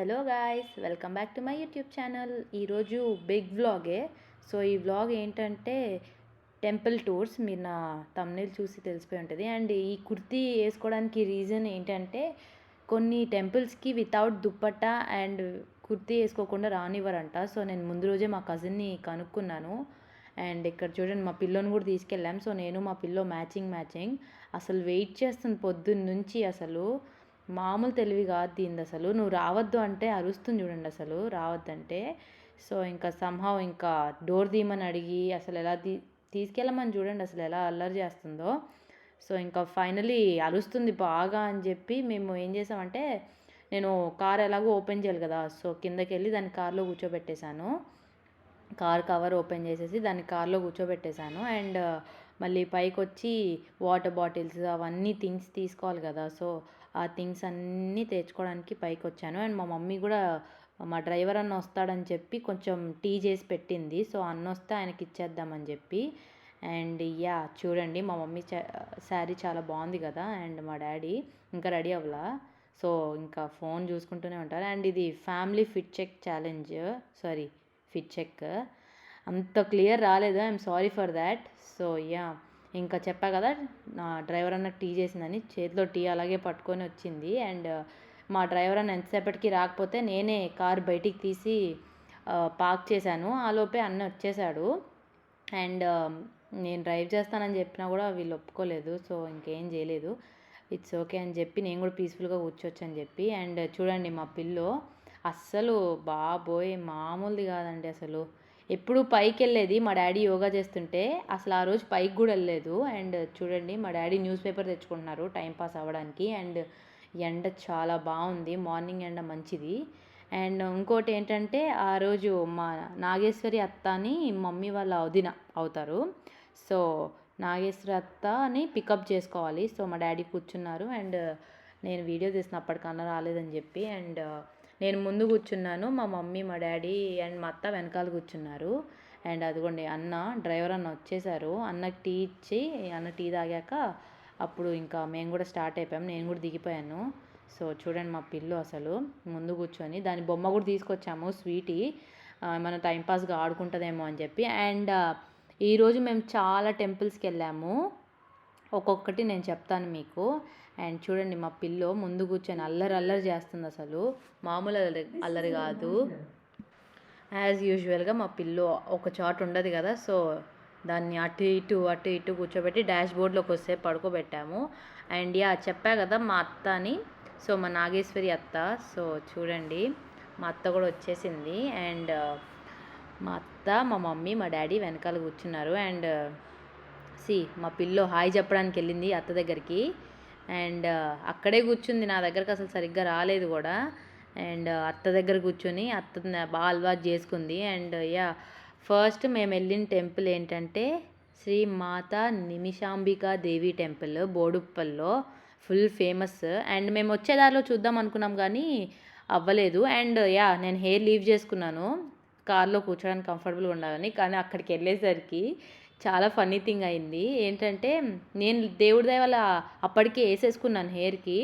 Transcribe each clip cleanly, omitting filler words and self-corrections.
Hello guys, welcome back to my YouTube channel. ఈరోజు big వ్లాగే. So ఈ vlog ఏంటంటే temple tours. మీరు నా థంబ్నెయిల్ చూసి తెలిసిపోయి ఉంటుంది. అండ్ ఈ కుర్తీ వేసుకోవడానికి రీజన్ ఏంటంటే కొన్ని టెంపుల్స్కి వితౌట్ దుప్పట్టా అండ్ కుర్తీ వేసుకోకుండా రానివ్వరంట. సో నేను ముందు రోజే మా కజిన్ని కనుక్కున్నాను. అండ్ ఇక్కడ చూడండి, మా పిల్లోని కూడా తీసుకెళ్ళాం. సో నేను మా పిల్లో మ్యాచింగ్ అసలు వెయిట్ చేస్తుంది పొద్దున్న నుంచి. అసలు మామూలు తెలివి కాదు దీనిది. అసలు నువ్వు రావద్దు అంటే అరుస్తుంది చూడండి, అసలు రావద్దంటే. సో ఇంకా సంహవ్ ఇంకా డోర్ తీయమని అడిగి అసలు ఎలా తీసుకెళ్ళమని చూడండి అసలు ఎలా అల్లరి చేస్తుందో. సో ఇంకా ఫైనలీ అరుస్తుంది బాగా అని చెప్పి మేము ఏం చేసామంటే, నేను కార్ ఎలాగో ఓపెన్ చేయాలి కదా, సో కిందకి వెళ్ళి దాన్ని కార్లో కూర్చోబెట్టేశాను. కార్ కవర్ ఓపెన్ చేసేసి దాన్ని కార్లో కూర్చోబెట్టేశాను. అండ్ మళ్ళీ పైకి వచ్చి వాటర్ బాటిల్స్ అవన్నీ థింగ్స్ తీసుకోవాలి కదా, సో ఆ థింగ్స్ అన్నీ తెచ్చుకోవడానికి పైకి వచ్చాను. అండ్ మా మమ్మీ కూడా మా డ్రైవర్ అన్న వస్తాడని చెప్పి కొంచెం టీ చేసి పెట్టింది. సో అన్న వస్తే ఆయనకి ఇచ్చేద్దామని చెప్పి. అండ్ యా చూడండి, మా మమ్మీ శారీ చాలా బాగుంది కదా. అండ్ మా డాడీ ఇంకా రెడీ అవ్వలా, సో ఇంకా ఫోన్ చూసుకుంటూనే ఉంటారు. అండ్ ఇది family fit check challenge, sorry fit check అంత క్లియర్ రాలేదు, I'm sorry for that. So yeah ఇంకా చెప్పా కదా, నా డ్రైవర్ అన్న టీ చేసిందని, చేతిలో టీ అలాగే పట్టుకొని వచ్చింది. అండ్ మా డ్రైవర్ అన్న ఎంతసేపటికి రాకపోతే నేనే కార్ బయటికి తీసి పార్క్ చేశాను. ఆలోపే అన్న వచ్చేసాడు. అండ్ నేను డ్రైవ్ చేస్తానని చెప్పినా కూడా వీళ్ళు ఒప్పుకోలేదు. సో ఇంకేం చేయలేదు, ఇట్స్ ఓకే అని చెప్పి నేను కూడా పీస్ఫుల్గా కూర్చోవచ్చు అని చెప్పి. అండ్ చూడండి మా పిల్లో అస్సలు బాబోయ్ మామూలుది కాదండి. అసలు ఎప్పుడు పైకి వెళ్ళేది మా డాడీ యోగా చేస్తుంటే, అసలు ఆ రోజు పైకి కూడా వెళ్ళలేదు. అండ్ చూడండి, మా డాడీ న్యూస్ పేపర్ తెచ్చుకుంటున్నారు టైంపాస్ అవ్వడానికి. అండ్ ఎండ చాలా బాగుంది, మార్నింగ్ ఎండ మంచిది. అండ్ ఇంకోటి ఏంటంటే, ఆ రోజు మా నాగేశ్వరి అత్త అని మమ్మీ వాళ్ళ వదిన అవుతారు. సో నాగేశ్వరి అత్తని పికప్ చేసుకోవాలి. సో మా డాడీ కూర్చున్నారు. అండ్ నేను వీడియో తీసినప్పటికన్నా రాలేదని చెప్పి. అండ్ నేను ముందు కూర్చున్నాను, మా మమ్మీ మా డాడీ అండ్ మా అత్త వెనకాల కూర్చున్నారు. అండ్ అదిగోండి అన్న డ్రైవర్ అన్న వచ్చేసారు. అన్నకి టీ ఇచ్చి అన్న టీ తాగాక అప్పుడు ఇంకా మేము కూడా స్టార్ట్ అయిపోయాం. నేను కూడా దిగిపోయాను. సో చూడండి మా పిల్లు అసలు ముందు కూర్చొని, దాని బొమ్మ కూడా తీసుకొచ్చాము స్వీటీ, మన టైంపాస్గా ఆడుకుంటుందేమో అని చెప్పి. అండ్ ఈరోజు మేము చాలా టెంపుల్స్కి వెళ్ళాము, ఒక్కొక్కటి నేను చెప్తాను మీకు. అండ్ చూడండి మా పిల్లో ముందు కూర్చొని అల్లరి చేస్తుంది, అసలు మామూలు అల్లరి కాదు. యాజ్ యూజువల్గా మా పిల్లో ఒక చోట ఉండదు కదా, సో దాన్ని అటు ఇటు కూర్చోబెట్టి డాష్ బోర్డ్లోకి వస్తే పడుకోబెట్టాము. అండ్ యా చెప్పా కదా మా అత్త అని, సో మా నాగేశ్వరి అత్త. సో చూడండి మా అత్త కూడా వచ్చేసింది. అండ్ మా అత్త మా మమ్మీ మా డాడీ వెనకాల కూర్చున్నారు. అండ్ మా పిల్లో హాయ్ చెప్పడానికి వెళ్ళింది అత్త దగ్గరికి. అండ్ అక్కడే కూర్చుంది, నా దగ్గరకు అసలు సరిగ్గా రాలేదు కూడా. అండ్ అత్త దగ్గర కూర్చొని అత్త బాగా అలవాటు చేసుకుంది. అండ్ యా ఫస్ట్ మేము వెళ్ళిన టెంపుల్ ఏంటంటే శ్రీ మాతా నిమిషాంబికా దేవి టెంపుల్, బోడుప్పల్లో, ఫుల్ ఫేమస్. అండ్ మేము వచ్చేదారిలో చూద్దాం అనుకున్నాం కానీ అవ్వలేదు. అండ్ యా నేను హెయిర్ లీవ్ చేసుకున్నాను కార్లో కూర్చోడానికి కంఫర్టబుల్గా ఉండాలని. కానీ అక్కడికి వెళ్ళేసరికి చాలా ఫన్నీ థింగ్ అయింది. ఏంటంటే నేను దేవుడి దయ వల్ల అప్పటికే వేసేసుకున్నాను హెయిర్కి.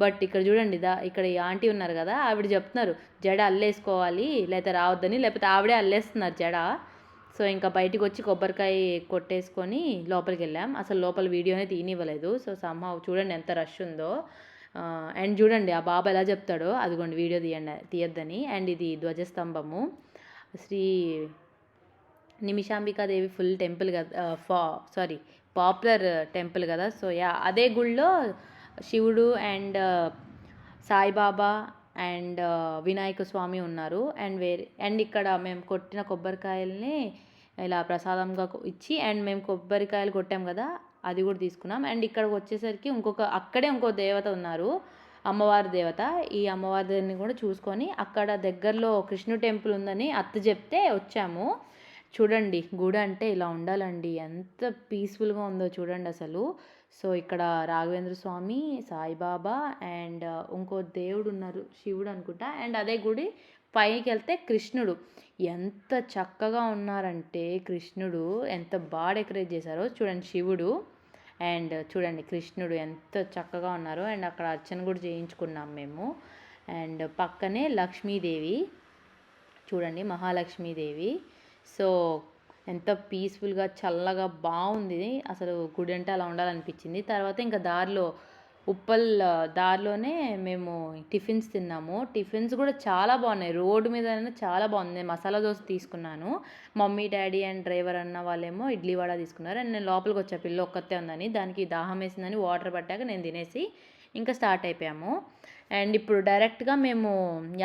బట్ ఇక్కడ చూడండి, ఇక్కడ ఈ ఆంటీ ఉన్నారు కదా, ఆవిడ చెప్తున్నారు జడ అల్లేసుకోవాలి లేకపోతే రావద్దని, లేకపోతే ఆవిడే అల్లేస్తున్నారు జడ. సో ఇంకా బయటికి వచ్చి కొబ్బరికాయ కొట్టేసుకొని లోపలికి వెళ్ళాం. అసలు లోపల వీడియోనే తీయనివ్వలేదు. సో సంహవ్ చూడండి ఎంత రష్ ఉందో. అండ్ చూడండి ఆ బాబా ఎలా చెప్తాడో, అదిగోండి వీడియో తీయద్దని. అండ్ ఇది ధ్వజస్తంభము, శ్రీ నిమిషాంబికాదేవి ఫుల్ టెంపుల్ కదా, పాపులర్ టెంపుల్ కదా. సో యా అదే గుళ్ళో శివుడు అండ్ సాయిబాబా అండ్ వినాయక స్వామి ఉన్నారు. అండ్ ఇక్కడ మేము కొట్టిన కొబ్బరికాయల్ని ఇలా ప్రసాదంగా ఇచ్చి, అండ్ మేము కొబ్బరికాయలు కొట్టాం కదా అది కూడా తీసుకున్నాం. అండ్ ఇక్కడికి వచ్చేసరికి అక్కడే ఇంకో దేవత ఉన్నారు, అమ్మవారి దేవత. ఈ అమ్మవారి దేవతని కూడా చూసుకొని అక్కడ దగ్గరలో కృష్ణు టెంపుల్ ఉందని అత్త చెప్తే వచ్చాము. చూడండి గుడి అంటే ఇలా ఉండాలండి, ఎంత పీస్ఫుల్గా ఉందో చూడండి అసలు. సో ఇక్కడ రాఘవేంద్ర స్వామి, సాయిబాబా అండ్ ఇంకో దేవుడు ఉన్నారు, శివుడు అనుకుంటా. అండ్ అదే గుడి పైకి వెళ్తే కృష్ణుడు, ఎంత చక్కగా ఉన్నారంటే కృష్ణుడు ఎంత బాగా డెకరేట్ చేశారో చూడండి. శివుడు అండ్ చూడండి కృష్ణుడు ఎంత చక్కగా ఉన్నారు. అండ్ అక్కడ అర్చన కూడా చేయించుకున్నాం మేము. అండ్ పక్కనే లక్ష్మీదేవి చూడండి, మహాలక్ష్మీదేవి. సో ఎంత పీస్ఫుల్గా చల్లగా బాగుంది అసలు. గుడి అంటే అలా ఉండాలనిపించింది. తర్వాత ఇంకా ఉప్పల్ దారిలోనే మేము టిఫిన్స్ తిన్నాము. టిఫిన్స్ కూడా చాలా బాగున్నాయి. రోడ్డు మీద చాలా బాగుంది. నేను మసాలా దోశ తీసుకున్నాను. మమ్మీ డాడీ అండ్ డ్రైవర్ అన్న వాళ్ళేమో ఇడ్లీ వడ తీసుకున్నారు. అండ్ నేను లోపలికి వచ్చా, పిల్ల ఒక్కతే ఉందని. దానికి దాహం వేసిందని వాటర్ పట్టాక నేను తినేసి ఇంకా స్టార్ట్ అయిపోయాము. అండ్ ఇప్పుడు డైరెక్ట్గా మేము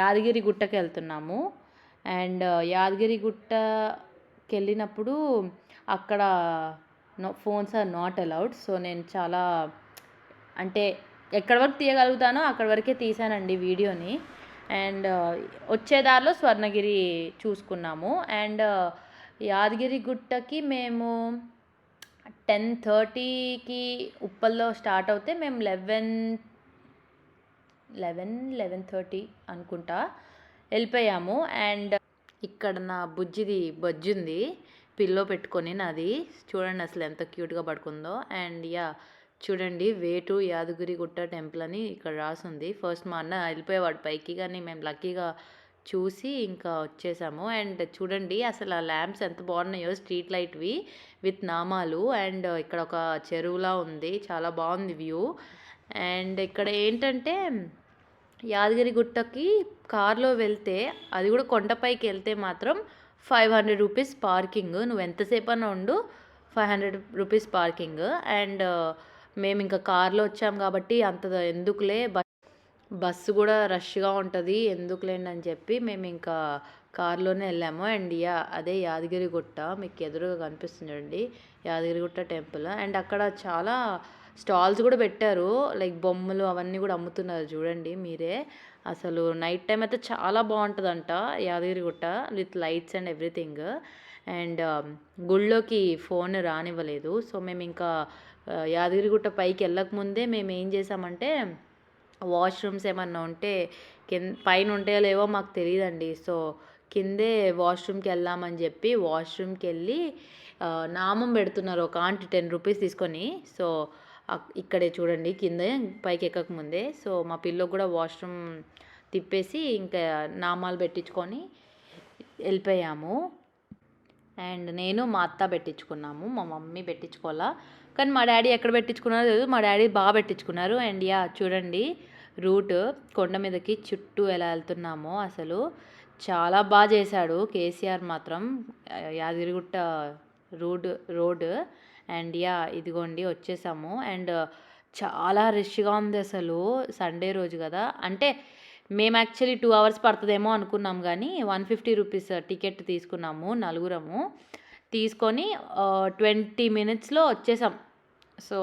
యాదగిరి గుట్టకి వెళ్తున్నాము. అండ్ యాదగిరి గుట్టకి వెళ్ళినప్పుడు అక్కడ phones are not allowed. So నేను చాలా అంటే ఎక్కడి వరకు తీయగలుగుతానో అక్కడి వరకే తీసానండి వీడియోని. అండ్ వచ్చేదారిలో స్వర్ణగిరి చూసుకున్నాము. అండ్ యాదగిరి గుట్టకి మేము 10:30కి ఉప్పల్లో స్టార్ట్ అవుతే మేము 11:30 అనుకుంటా వెళ్ళిపోయాము. అండ్ ఇక్కడ నా బొజ్జుంది పిల్లో పెట్టుకొని నాది. చూడండి అసలు ఎంత క్యూట్గా పడుకుందో. అండ్ చూడండి వేటు యాదగిరిగుట్ట టెంపుల్ అని ఇక్కడ రాసుంది. ఫస్ట్ మా అన్న వెళ్ళిపోయేవాడు పైకి, కానీ మేము లక్కీగా చూసి ఇంకా వచ్చేసాము. అండ్ చూడండి అసలు ఆ ల్యాంప్స్ ఎంత బాగున్నాయో, స్ట్రీట్ లైట్వి విత్ నామాలు. అండ్ ఇక్కడ ఒక చెరువులా ఉంది, చాలా బాగుంది వ్యూ. అండ్ ఇక్కడ ఏంటంటే యాదగిరిగుట్టకి కార్లో వెళ్తే, అది కూడా కొండపైకి వెళ్తే మాత్రం 500 రూపీస్ పార్కింగ్. నువ్వు ఎంతసేపు అన్నా ఉండు, 500 రూపీస్ పార్కింగ్. అండ్ మేము ఇంకా కార్లో వచ్చాం కాబట్టి అంత ఎందుకులే, బస్సు కూడా రష్గా ఉంటుంది ఎందుకులేండి అని చెప్పి మేము ఇంకా కార్లోనే వెళ్ళాము. అండ్ అదే యాదగిరిగుట్ట మీకు ఎదురుగా కనిపిస్తుంది చూడండి, యాదగిరిగుట్ట టెంపుల్. అండ్ అక్కడ చాలా స్టాల్స్ కూడా పెట్టారు, లైక్ బొమ్మలు అవన్నీ కూడా అమ్ముతున్నారు చూడండి మీరే. అసలు నైట్ టైం అయితే చాలా బాగుంటుందంట Yadagirigutta, with lights and everything. And గుళ్ళోకి ఫోన్ రానివ్వలేదు. సో మేము ఇంకా యాదగిరిగుట్ట పైకి వెళ్ళకముందే మేము ఏం చేసామంటే, వాష్రూమ్స్ ఏమన్నా ఉంటే పైన ఉంటాయో లేవో మాకు తెలియదండి. సో కిందే వాష్రూమ్కి వెళ్దామని చెప్పి వాష్రూమ్కి వెళ్ళి నామం పెడుతున్నారు ఒక ఆంటీ 10 రూపీస్ తీసుకొని. సో ఇక్కడే చూడండి కింద పైకి ఎక్కకముందే. సో మా పిల్లకు కూడా వాష్రూమ్ తిప్పేసి ఇంకా నామాలు పెట్టించుకొని వెళ్ళిపోయాము. అండ్ నేను మా అత్త పెట్టించుకున్నాము, మా మమ్మీ పెట్టించుకోవాలా. కానీ మా డాడీ ఎక్కడ పెట్టించుకున్నారో తెలియదు, మా డాడీ బాగా పెట్టించుకున్నారు. అండ్ చూడండి రూట్ కొండ మీదకి చుట్టూ ఎలా వెళ్తున్నామో అసలు చాలా బాగా చేశాడు కేసీఆర్ మాత్రం యాదగిరిగుట్ట రోడ్. అండ్ ఇదిగోండి వచ్చేసాము. అండ్ చాలా రష్గా ఉంది అసలు, సండే రోజు కదా. అంటే మేము యాక్చువల్లీ 2 అవర్స్ పడుతుందేమో అనుకున్నాం, కానీ 150 రూపీస్ టికెట్ తీసుకున్నాము నలుగురము. తీసుకొని 20 మినిట్స్లో వచ్చేసాం. So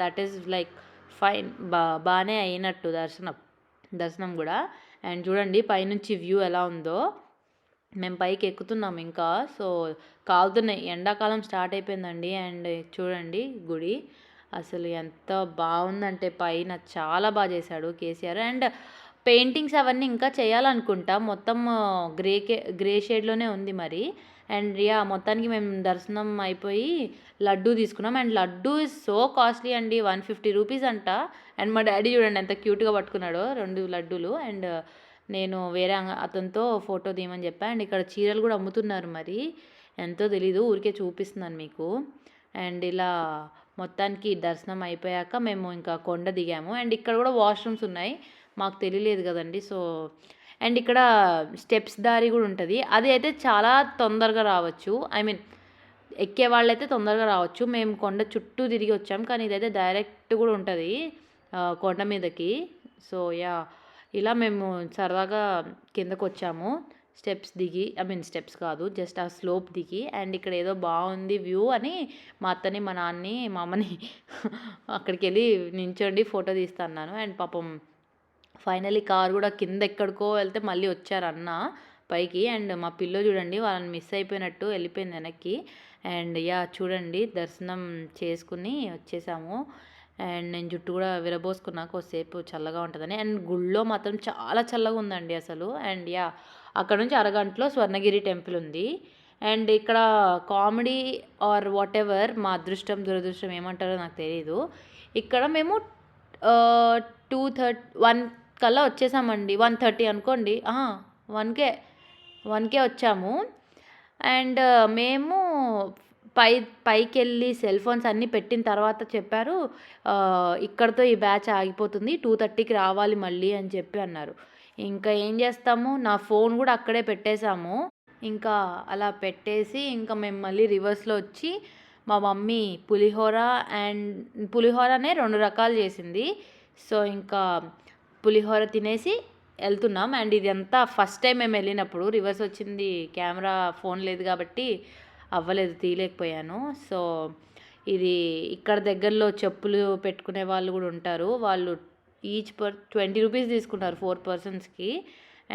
that is like fine, బాగానే అయినట్టు దర్శనం కూడా. అండ్ చూడండి పైనుంచి వ్యూ ఎలా ఉందో. మేము పైకి ఎక్కుతున్నాం ఇంకా. సో కాలుతున్నాయి, ఎండాకాలం స్టార్ట్ అయిపోయిందండి. అండ్ చూడండి గుడి అసలు ఎంత బాగుందంటే పైన చాలా బాగా చేశాడు కేసీఆర్. అండ్ పెయింటింగ్స్ అవన్నీ ఇంకా చేయాలనుకుంటా, మొత్తం గ్రే షేడ్లోనే ఉంది మరి. అండ్ మొత్తానికి మేము దర్శనం అయిపోయి లడ్డూ తీసుకున్నాం. And laddu is so costly అండి, 150 రూపీస్ అంట. అండ్ మా డాడీ చూడండి ఎంత క్యూట్గా పట్టుకున్నాడో 2 లడ్డూలు. అండ్ నేను వేరే అతనితో ఫోటో తీయమని చెప్పాను. అండ్ ఇక్కడ చీరలు కూడా అమ్ముతున్నారు, మరి ఎంతో తెలీదు, ఊరికే చూపిస్తున్నాను మీకు. అండ్ ఇలా మొత్తానికి దర్శనం అయిపోయాక మేము ఇంకా కొండ దిగాము. అండ్ ఇక్కడ కూడా వాష్రూమ్స్ ఉన్నాయి, మాకు తెలియలేదు కదండి. సో అండ్ ఇక్కడ స్టెప్స్ దారి కూడా ఉంటుంది, అది అయితే చాలా తొందరగా రావచ్చు. ఐ మీన్ ఎక్కే వాళ్ళైతే తొందరగా రావచ్చు. మేము కొండ చుట్టూ తిరిగి వచ్చాం, కానీ ఇదైతే డైరెక్ట్ కూడా ఉంటుంది కొండ మీదకి. సో ఇలా మేము సరదాగా కిందకు వచ్చాము, స్టెప్స్ దిగి, ఐ మీన్ స్టెప్స్ కాదు, జస్ట్ ఆ స్లోప్ దిగి. అండ్ ఇక్కడ ఏదో బాగుంది వ్యూ అని మా అత్తని మా నాన్నని మా అమ్మని అక్కడికి వెళ్ళి నించోండి ఫోటో తీస్తాను. అండ్ పాపం ఫైనలీ కార్ కూడా కింద ఎక్కడికో వెళ్తే మళ్ళీ వచ్చారు అన్న పైకి. అండ్ మా పిల్లో చూడండి వాళ్ళని మిస్ అయిపోయినట్టు వెళ్ళిపోయింది వెనక్కి. అండ్ చూడండి దర్శనం చేసుకుని వచ్చేసాము. అండ్ నేను జుట్టు కూడా విరబోసుకున్నా కొద్దిసేపు చల్లగా ఉంటుందని. అండ్ గుళ్ళో మాత్రం చాలా చల్లగా ఉందండి అసలు. అండ్ అక్కడ నుంచి అరగంటలో స్వర్ణగిరి టెంపుల్ ఉంది. అండ్ ఇక్కడ కామెడీ ఆర్ వాట్ ఎవర్, మా అదృష్టం దురదృష్టం ఏమంటారో నాకు తెలియదు, ఇక్కడ మేము 1 కల్లా వచ్చేసామండి. 1:30 అనుకోండి. 1కే వచ్చాము. అండ్ మేము పైకెళ్ళి సెల్ ఫోన్స్ అన్నీ పెట్టిన తర్వాత చెప్పారు, ఇక్కడితో ఈ బ్యాచ్ ఆగిపోతుంది, 2:30కి రావాలి మళ్ళీ అని చెప్పి అన్నారు. ఇంకా ఏం చేస్తాము, నా ఫోన్ కూడా అక్కడే పెట్టేశాము. ఇంకా అలా పెట్టేసి ఇంకా మేము మళ్ళీ రివర్స్లో వచ్చి మా మమ్మీ పులిహోరనే 2 రకాలు చేసింది. సో ఇంకా పులిహోర తినేసి వెళ్తున్నాం. అండ్ ఇదంతా ఫస్ట్ టైం మేము వెళ్ళినప్పుడు రివర్స్ వచ్చింది, కెమెరా ఫోన్ లేదు కాబట్టి అవ్వలేదు, తీయలేకపోయాను. సో ఇది ఇక్కడ దగ్గరలో చెప్పులు పెట్టుకునే వాళ్ళు కూడా ఉంటారు. వాళ్ళు ఈచ్ 20 రూపీస్ తీసుకుంటారు 4 పర్సన్స్కి.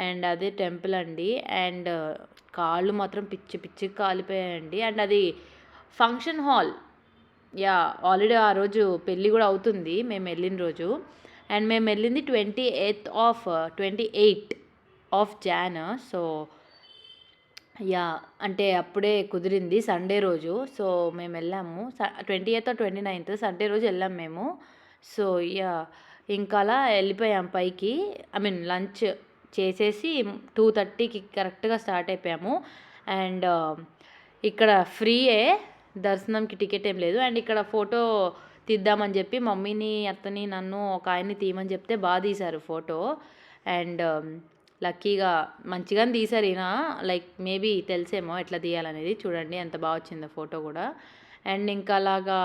అండ్ అదే టెంపుల్ అండి. అండ్ కాళ్ళు మాత్రం పిచ్చి కాలిపోయాయండి. అండ్ అది ఫంక్షన్ హాల్. ఆల్రెడీ ఆ రోజు పెళ్ళి కూడా అవుతుంది మేము వెళ్ళిన రోజు. అండ్ మేము వెళ్ళింది 28 ఆఫ్ జాన్. సో అంటే అప్పుడే కుదిరింది, సండే రోజు. సో మేము వెళ్ళాము 28th or 29th సండే రోజు వెళ్ళాం మేము. సో ఇంకా అలా వెళ్ళిపోయాం పైకి. లంచ్ చేసేసి 2:30కి కరెక్ట్గా స్టార్ట్ అయిపోయాము. అండ్ ఇక్కడ ఫ్రీయే, దర్శనంకి టికెట్ ఏం లేదు. అండ్ ఇక్కడ ఫోటో తీద్దామని చెప్పి మమ్మీని, అత్తని, నన్ను, ఒక ఆయన్ని తీయమని చెప్తే బాగా తీశారు ఫోటో. అండ్ లక్కీగా మంచిగానే తీశారు ఈయన. లైక్ మేబీ తెలిసేమో ఎట్లా తీయాలనేది. చూడండి ఎంత బాగా వచ్చిందో ఫోటో కూడా. అండ్ ఇంకా అలాగా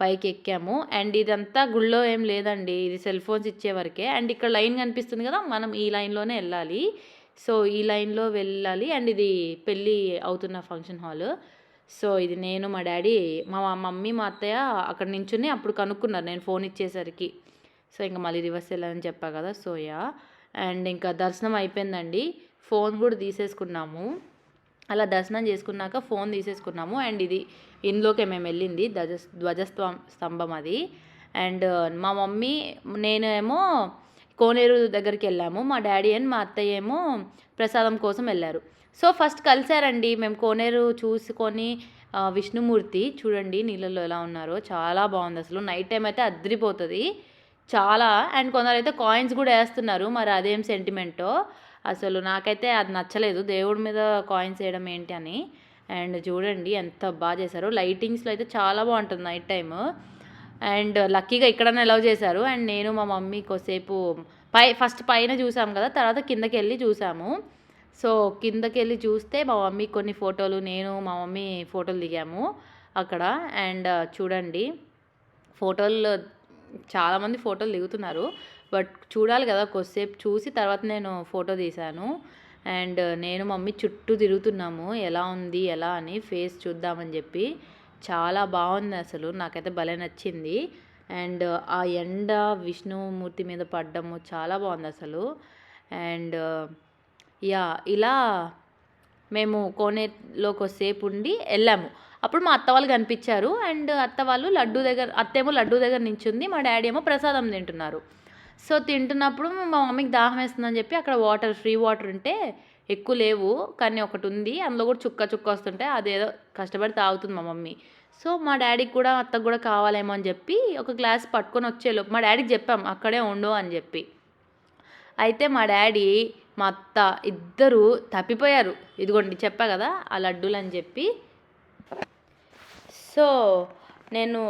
పైకి ఎక్కాము. అండ్ ఇదంతా గుళ్ళో ఏం లేదండి, ఇది సెల్ ఫోన్స్ ఇచ్చే వరకే. అండ్ ఇక్కడ లైన్ కనిపిస్తుంది కదా, మనం ఈ లైన్లోనే వెళ్ళాలి. సో ఈ లైన్లో వెళ్ళాలి. అండ్ ఇది పెళ్ళి అవుతున్న ఫంక్షన్ హాల్. సో ఇది నేను, మా డాడీ, మా మమ్మీ, మా అత్తయ్య అక్కడ నించుని అప్పుడు కనుక్కున్నారు నేను ఫోన్ ఇచ్చేసరికి. సో ఇంకా మళ్ళీ రివర్స్ వెళ్ళాలని చెప్పా కదా. సో అండ్ ఇంకా దర్శనం అయిపోయిందండి. ఫోన్ కూడా తీసేసుకున్నాము. అలా దర్శనం చేసుకున్నాక ఫోన్ తీసేసుకున్నాము. అండ్ ఇందులోకే మేము వెళ్ళింది ధ్వజస్తంభం అది. అండ్ మా మమ్మీ, నేనేమో కోనేరు దగ్గరికి వెళ్ళాము. మా డాడీ అండ్ మా అత్తయ్య ఏమో ప్రసాదం కోసం వెళ్ళారు. సో ఫస్ట్ కలిసారండి. మేము కోనేరు చూసుకొని విష్ణుమూర్తి చూడండి నీళ్ళల్లో ఎలా ఉన్నారో, చాలా బాగుంది అసలు. నైట్ టైం అయితే అద్రిపోతుంది చాలా. అండ్ కొందరైతే కాయిన్స్ కూడా వేస్తున్నారు, మరి అదేం సెంటిమెంటో అసలు నాకైతే అది నచ్చలేదు, దేవుడి మీద కాయిన్స్ వేయడం ఏంటి అని. అండ్ చూడండి ఎంత బాగా చేశారు. లైటింగ్స్లో అయితే చాలా బాగుంటుంది నైట్ టైము. అండ్ లక్కీగా ఇక్కడనే అలౌ చేశారు. అండ్ నేను మా మమ్మీ కొద్దిసేపు ఫస్ట్ పైన చూసాము కదా, తర్వాత కిందకి వెళ్ళి చూసాము. సో కిందకి వెళ్ళి చూస్తే మా మమ్మీ కొన్ని ఫోటోలు, నేను మా మమ్మీ ఫోటోలు దిగాము అక్కడ. అండ్ చూడండి ఫోటోల్లో చాలామంది ఫోటోలు దిగుతున్నారు, బట్ చూడాలి కదా, కొద్దిసేపు చూసి తర్వాత నేను ఫోటో తీశాను. అండ్ నేను మమ్మీ చుట్టూ తిరుగుతున్నాము ఎలా ఉంది ఎలా అని, ఫేస్ చూద్దామని చెప్పి. చాలా బాగుంది అసలు, నాకైతే భలే నచ్చింది. అండ్ ఆ ఎండ విష్ణుమూర్తి మీద పడ్డము చాలా బాగుంది అసలు. అండ్ ఇలా మేము కోనేరులో కొద్దిసేపు ఉండి వెళ్ళాము. అప్పుడు మా అత్త వాళ్ళు కనిపించారు. అండ్ అత్తేమో లడ్డు దగ్గర నించుంది, మా డాడీ ఏమో ప్రసాదం తింటున్నారు. సో తింటున్నప్పుడు మా మమ్మీకి దాహం వేస్తుందని చెప్పి అక్కడ ఫ్రీ వాటర్ ఉంటే, ఎక్కువ లేవు కానీ ఒకటి ఉంది, అందులో కూడా చుక్క వస్తుంటే అదేదో కష్టపడి తాగుతుంది మా మమ్మీ. సో మా డాడీకి కూడా అత్తకు కూడా కావాలేమో అని చెప్పి ఒక గ్లాస్ పట్టుకొని వచ్చేలోపు మా డాడీకి చెప్పాం అక్కడే ఉండు అని చెప్పి. అయితే మా డాడీ, మా అత్త ఇద్దరు తప్పిపోయారు. ఇదిగోండి చెప్పా కదా ఆ లడ్డూలు అని చెప్పి. సో నేను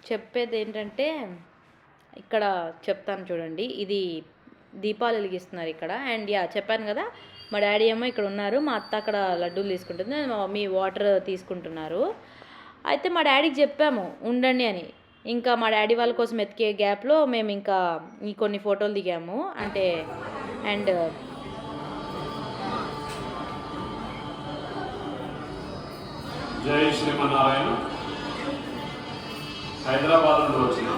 చెప్పేది ఏంటంటే, ఇక్కడ చెప్తాను చూడండి, ఇది దీపాలు వెలిగిస్తున్నారు ఇక్కడ. అండ్ చెప్పాను కదా, మా డాడీ ఏమో ఇక్కడ ఉన్నారు, మా అత్త అక్కడ లడ్డూలు తీసుకుంటుంది, మా మమ్మీ వాటర్ తీసుకుంటున్నారు. అయితే మా డాడీకి చెప్పాము ఉండండి అని. ఇంకా మా డాడీ వాళ్ళ కోసం ఎతికే గ్యాప్లో మేము ఇంకా కొన్ని ఫోటోలు దిగాము. అండ్ జై శ్రీమన్నారాయణ. హైదరాబాద్ నుండి వచ్చిన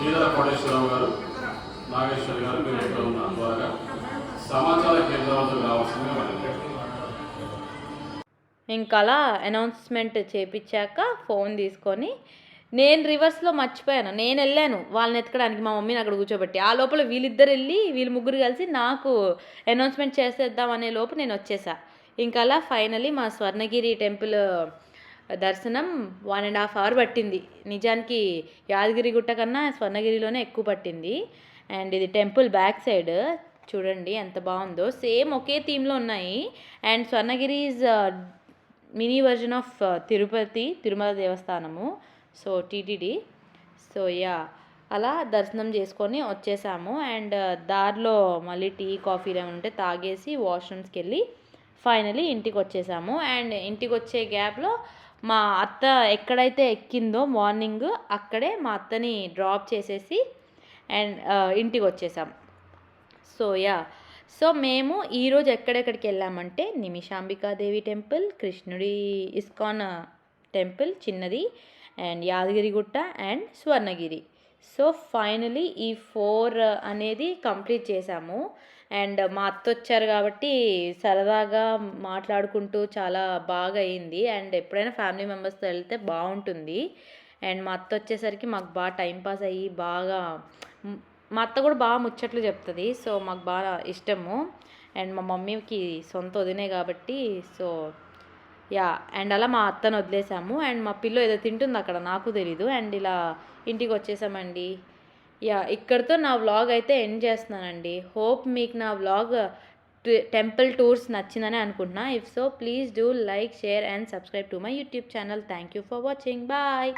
ఈదర కోటేశ్వరరావు గారు, నాగేశ్వరి గారు, మీరు ఎక్కడ ఉన్న ద్వారా సమాచార కేంద్రాలకు రావాల్సిందిగా వెళ్ళండి. ఇంకా అలా అనౌన్స్మెంట్ చేపించాక ఫోన్ తీసుకొని నేను రివర్స్లో మర్చిపోయాను. నేను వెళ్ళాను వాళ్ళని ఎత్తకడానికి, మా మమ్మీని అక్కడ కూర్చోబెట్టి. ఆ లోపల వీళ్ళు ముగ్గురు కలిసి నాకు అనౌన్స్మెంట్ చేసేద్దాం అనే లోపు నేను వచ్చేసా. ఇంకా అలా ఫైనలీ మా స్వర్ణగిరి టెంపుల్ దర్శనం 1.5 hours పట్టింది. నిజానికి యాదగిరి గుట్ట కన్నా స్వర్ణగిరిలోనే ఎక్కువ పట్టింది. అండ్ ఇది టెంపుల్ బ్యాక్ సైడ్ చూడండి ఎంత బాగుందో, సేమ్ ఒకే థీమ్లో ఉన్నాయి. And Swarnagiri is mini version of Tirumala దేవస్థానము, సో టీటీడీ. సో యా, అలా దర్శనం చేసుకొని వచ్చేసాము. అండ్ దారిలో మళ్ళీ టీ కాఫీలు ఏమైనా ఉంటే తాగేసి వాష్రూమ్స్కి వెళ్ళి ఫైనలీ ఇంటికి వచ్చేసాము. అండ్ ఇంటికి వచ్చే గ్యాప్లో మా అత్త ఎక్కడైతే ఎక్కిందో మార్నింగ్ అక్కడే మా అత్తని డ్రాప్ చేసేసి అండ్ ఇంటికి వచ్చేసాం. సో యా, సో మేము ఈరోజు ఎక్కడెక్కడికి వెళ్ళామంటే నిమిషాంబికాదేవి టెంపుల్, కృష్ణుడి ఇస్కాన్ టెంపుల్ చిన్నది, and Yadagirigutta and Swarnagiri. So finally ఈ 4 అనేది కంప్లీట్ చేసాము. అండ్ మా అత్త వచ్చారు కాబట్టి సరదాగా మాట్లాడుకుంటూ చాలా బాగా అయింది. అండ్ ఎప్పుడైనా ఫ్యామిలీ మెంబర్స్తో వెళ్తే బాగుంటుంది. అండ్ మా అత్త వచ్చేసరికి మాకు బాగా టైంపాస్ అయ్యి బాగా, మా అత్త కూడా బాగా ముచ్చట్లు చెప్తుంది, సో మాకు బాగా ఇష్టము. అండ్ మా మమ్మీకి సొంత వదినే కాబట్టి సో యా, అండ్ అలా మా అత్తను వదిలేసాము. అండ్ మా పిల్ల ఏదో తింటుంది అక్కడ, నాకు తెలీదు. అండ్ ఇలా ఇంటికి వచ్చేసామండి. యా, ఇక్కడితో నా వ్లాగ్ అయితే ఎండ్ చేస్తున్నానండి. హోప్ మీకు నా వ్లాగ్ టెంపుల్ టూర్స్ నచ్చిందని అనుకుంటున్నా. If so please do like, share and subscribe to my YouTube channel. Thank you for watching. Bye.